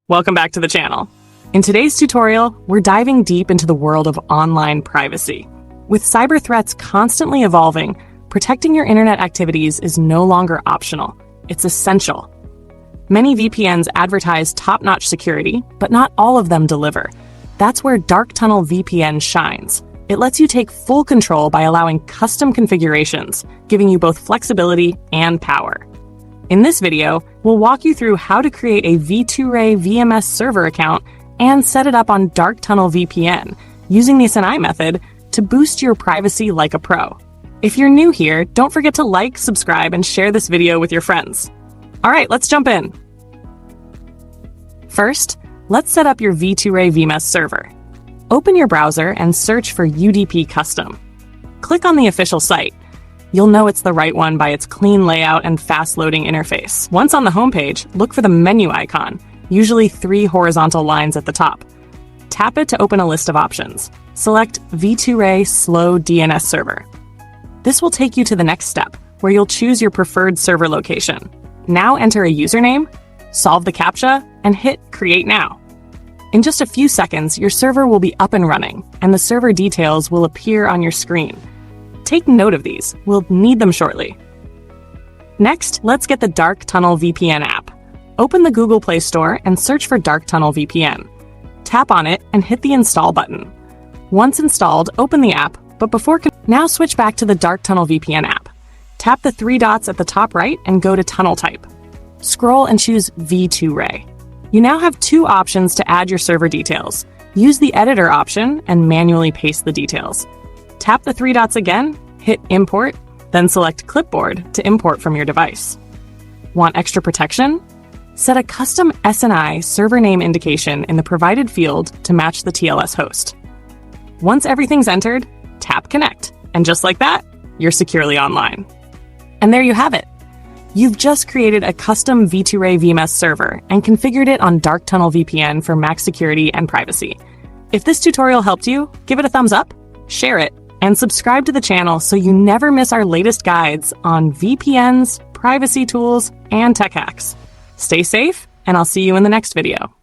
Welcome back to the channel. In today's tutorial, we're diving deep into the world of online privacy. With cyber threats constantly evolving, protecting your internet activities is no longer optional. It's essential. Many VPNs advertise top-notch security, but not all of them deliver. That's where Dark Tunnel VPN shines. It lets you take full control by allowing custom configurations, giving you both flexibility and power. In this video, we'll walk you through how to create a V2Ray VMess server account and set it up on Dark Tunnel VPN using the SNI method to boost your privacy like a pro. If you're new here, don't forget to like, subscribe, and share this video with your friends. All right, let's jump in. First, let's set up your V2Ray VMess server. Open your browser and search for UDP Custom. Click on the official site. You'll know it's the right one by its clean layout and fast-loading interface. Once on the homepage, look for the menu icon, usually 3 horizontal lines at the top. Tap it to open a list of options. Select V2Ray Slow DNS Server. This will take you to the next step, where you'll choose your preferred server location. Now enter a username, solve the CAPTCHA, and hit Create Now. In just a few seconds, your server will be up and running, and the server details will appear on your screen. Take note of these. We'll need them shortly. Next, let's get the Dark Tunnel VPN app. Open the Google Play Store and search for Dark Tunnel VPN. Tap on it and hit the Install button. Once installed, open the app, but now switch back to the Dark Tunnel VPN app. Tap the 3 dots at the top right and go to Tunnel Type. Scroll and choose V2Ray. You now have 2 options to add your server details. Use the Editor option and manually paste the details. Tap the 3 dots again, hit Import, then select Clipboard to import from your device. Want extra protection? Set a custom SNI server name indication in the provided field to match the TLS host. Once everything's entered, tap Connect, and just like that, you're securely online. And there you have it. You've just created a custom V2Ray VMess server and configured it on Dark Tunnel VPN for max security and privacy. If this tutorial helped you, give it a thumbs up, share it, and subscribe to the channel so you never miss our latest guides on VPNs, privacy tools, and tech hacks. Stay safe, and I'll see you in the next video.